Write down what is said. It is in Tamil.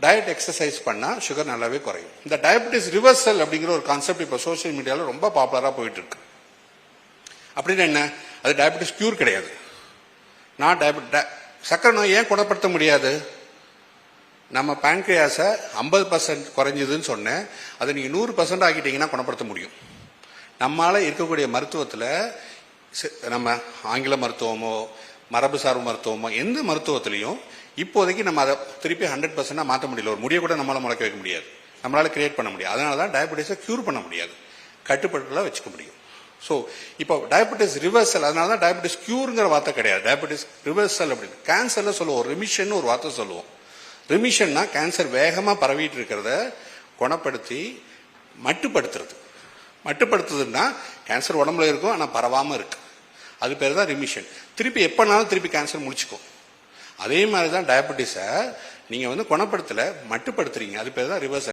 டயட் எக்ஸசைஸ் பண்ணால் சுகர் நல்லாவே குறையும். இந்த டயபெட்டிஸ் ரிவர்சல் அப்படிங்கிற ஒரு கான்செப்ட் இப்போ சோசியல் மீடியாவில் ரொம்ப பாப்புலராக போயிட்டு இருக்கு. அப்படின்னு என்ன, அது டயபெட்டிஸ் கியூர் கிடையாது. நான் சக்கரை நோய் ஏன் குணப்படுத்த முடியாது? நம்ம பேன்கிரியாஸை 50% குறைஞ்சதுன்னு சொன்னேன், அதை நீங்கள் 100% ஆக்கிட்டீங்கன்னா குணப்படுத்த முடியும். நம்மளால இருக்கக்கூடிய மருத்துவத்தில் நம்ம ஆங்கில மருத்துவமோ மரபு சார்பு மருத்துவமோ எந்த மருத்துவத்திலையும் இப்போதைக்கு நம்ம அதை திருப்பி 100% மாற்ற முடியல. ஒரு முடிய கூட நம்மளால முளைக்க வைக்க முடியாது, நம்மளால கிரியேட் பண்ண முடியாது. அதனால தான் டயபெட்டிஸை கியூர் பண்ண முடியாது, கட்டுப்பாட்டுல வச்சுக்க முடியும். ஸோ இப்போ டயபெட்டிஸ் ரிவர்சல், அதனால தான் டயபெட்டிஸ் கியூருங்கிற வார்த்தை கிடையாது, டயபெட்டிஸ் ரிவர்சல் அப்படின்னு. கேன்சர்ல சொல்லுவோம் ரிமிஷன் ஒரு வார்த்தை சொல்லுவோம். ரிமிஷன்னா கேன்சர் வேகமாக பரவிட்டு இருக்கிறத குணப்படுத்தி மட்டுப்படுத்துறது. மட்டுப்படுத்துதுன்னா கேன்சர் உடம்புல இருக்கும் ஆனால் பரவாமல் இருக்கு, அது பேர் தான் ரிமிஷன். திருப்பி எப்பனாலும் திருப்பி கேன்சர் முடிச்சுக்கும். அதே மாதிரி தான் டயபெட்டிஸை நீங்கள் குணப்படுத்தல மட்டுப்படுத்துறீங்க, அது பேர் தான் ரிவர்சல்.